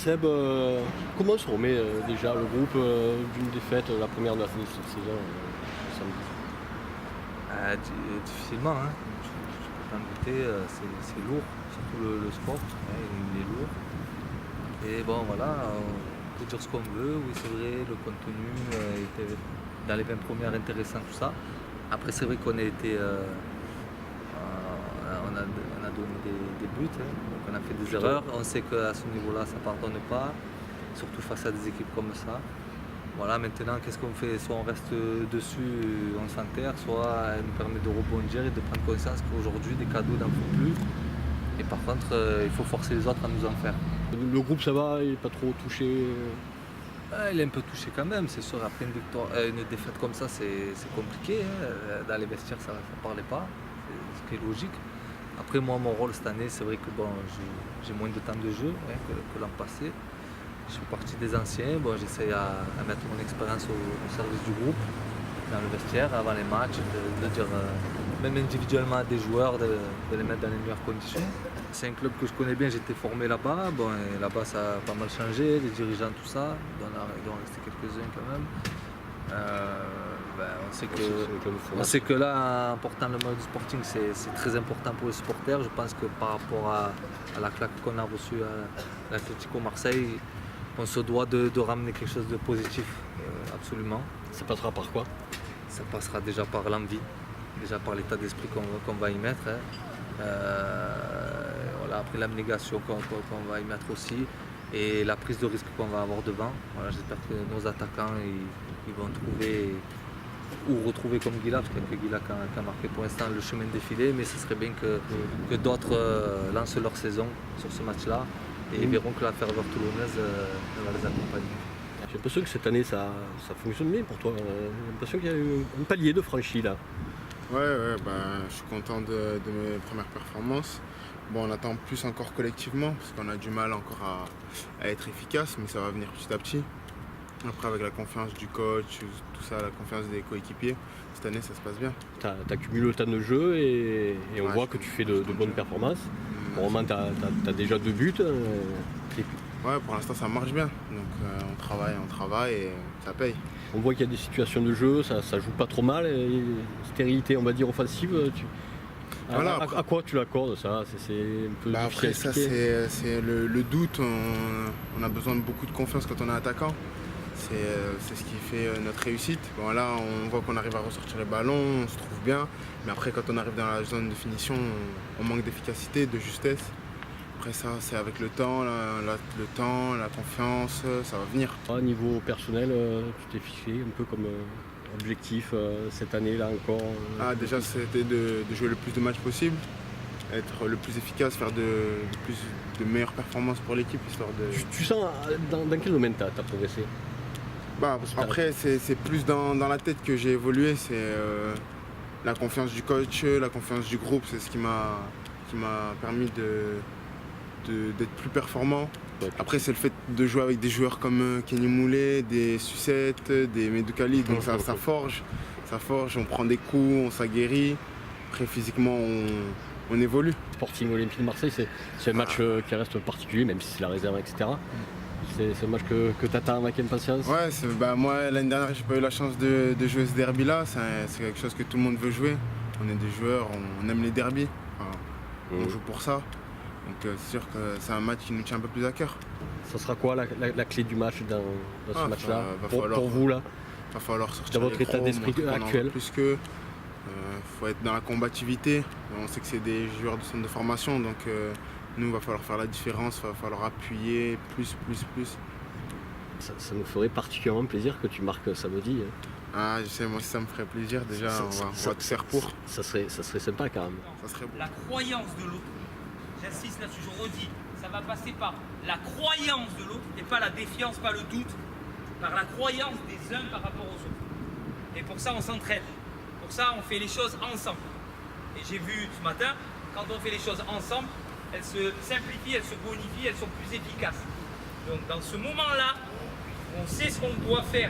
Seb, comment se remet déjà le groupe d'une défaite, la première de cette saison samedi? Difficilement, hein. Je peux t'en douter, c'est lourd, surtout le sport, hein, il est lourd. Et bon voilà, on peut dire ce qu'on veut, oui c'est vrai, le contenu était dans les 20 premières intéressant, tout ça. Après c'est vrai qu'on a été. On a donné des buts, hein, donc on a fait des erreurs. On sait qu'à ce niveau-là, ça ne pardonne pas, surtout face à des équipes comme ça. Voilà, maintenant, qu'est-ce qu'on fait? Soit on reste dessus, on s'enterre, soit elle nous permet de rebondir et de prendre conscience qu'aujourd'hui, des cadeaux n'en font plus. Et par contre, il faut forcer les autres à nous en faire. Le groupe, ça va, il n'est pas trop touché? Il est un peu touché quand même, c'est sûr. Après une défaite comme ça, c'est compliqué, hein. Dans les vestiaires, ça ne parlait pas, ce qui est logique. Après moi mon rôle cette année c'est vrai que bon, j'ai moins de temps de jeu, hein, que l'an passé. Je fais partie des anciens, bon, j'essaie à mettre mon expérience au service du groupe, dans le vestiaire, avant les matchs, de dire même individuellement à des joueurs, de les mettre dans les meilleures conditions. C'est un club que je connais bien, j'étais formé là-bas, bon, et là-bas ça a pas mal changé, les dirigeants tout ça, il doit en rester quelques-uns quand même. On sait que là, en portant le maillot du Sporting, c'est très important pour les supporters. Je pense que par rapport à la claque qu'on a reçue à l'Atlético Marseille, on se doit de ramener quelque chose de positif, absolument. Ça passera par quoi? Ça passera déjà par l'envie, déjà par l'état d'esprit qu'on va y mettre. Hein. Voilà, après l'abnégation qu'on va y mettre aussi et la prise de risque qu'on va avoir devant. Voilà, j'espère que nos attaquants ils vont trouver ou retrouver comme Guila, parce qu'il n'y a que Guila qui a marqué pour l'instant le chemin défilé, mais ce serait bien que d'autres lancent leur saison sur ce match-là et verront que la ferveur toulonnaise va les accompagner. J'ai l'impression que cette année ça fonctionne bien pour toi. J'ai l'impression qu'il y a eu un palier de franchi là. Ouais, je suis content de mes premières performances. Bon, on attend plus encore collectivement, parce qu'on a du mal encore à être efficace, mais ça va venir petit à petit. Après, avec la confiance du coach, tout ça, la confiance des coéquipiers, cette année ça se passe bien. Tu as cumulé le temps de jeu et on voit que tu fais de bonnes performances. Pour le moment, tu as déjà 2 buts. Ouais, pour l'instant ça marche bien. Donc on travaille et ça paye. On voit qu'il y a des situations de jeu, ça joue pas trop mal. Et stérilité, on va dire, offensive. Voilà, à quoi tu l'accordes ça? C'est un peu après ça c'est le doute. On a besoin de beaucoup de confiance quand on est attaquant. C'est ce qui fait notre réussite. Bon, là, on voit qu'on arrive à ressortir les ballons, on se trouve bien. Mais après, quand on arrive dans la zone de finition, on manque d'efficacité, de justesse. Après ça, c'est avec le temps, la confiance, ça va venir. Au niveau personnel, tu t'es fixé un peu comme objectif cette année-là encore? Déjà, c'était de jouer le plus de matchs possible, être le plus efficace, faire de meilleures performances pour l'équipe. Histoire de... Tu sens dans quel domaine tu as progressé? Après, c'est plus dans la tête que j'ai évolué. C'est la confiance du coach, la confiance du groupe. C'est ce qui m'a permis d'être plus performant. Après, c'est le fait de jouer avec des joueurs comme Kenny Moulé, des Sucette, des Medoukali. Donc ça forge, on prend des coups, on s'aguerrit. Après, physiquement, on évolue. Sporting Olympique de Marseille, c'est un match qui reste particulier, même si c'est la réserve, etc. C'est un match que tu attends avec impatience? Ouais, moi l'année dernière j'ai pas eu la chance de jouer ce derby là, c'est quelque chose que tout le monde veut jouer. On est des joueurs, on aime les derbys, on joue pour ça. Donc c'est sûr que c'est un match qui nous tient un peu plus à cœur. Ça sera quoi la clé du match dans ce match-là pour vous là? Il va falloir sortir dans votre état d'esprit actuel. Plus que faut être dans la combativité. On sait que c'est des joueurs de centre de formation, donc nous, il va falloir faire la différence, il va falloir appuyer plus. Ça nous ferait particulièrement plaisir que tu marques samedi. Je sais, moi aussi ça me ferait plaisir. Déjà, on va tout faire pour. Ça serait sympa quand même. Ça serait bon. La croyance de l'autre, j'insiste là-dessus, je redis, ça va passer par la croyance de l'autre et pas la défiance, pas le doute, par la croyance des uns par rapport aux autres. Et pour ça, on s'entraide. Pour ça, on fait les choses ensemble. Et j'ai vu ce matin, quand on fait les choses ensemble, elles se simplifient, elles se bonifient, elles sont plus efficaces. Donc dans ce moment-là, on sait ce qu'on doit faire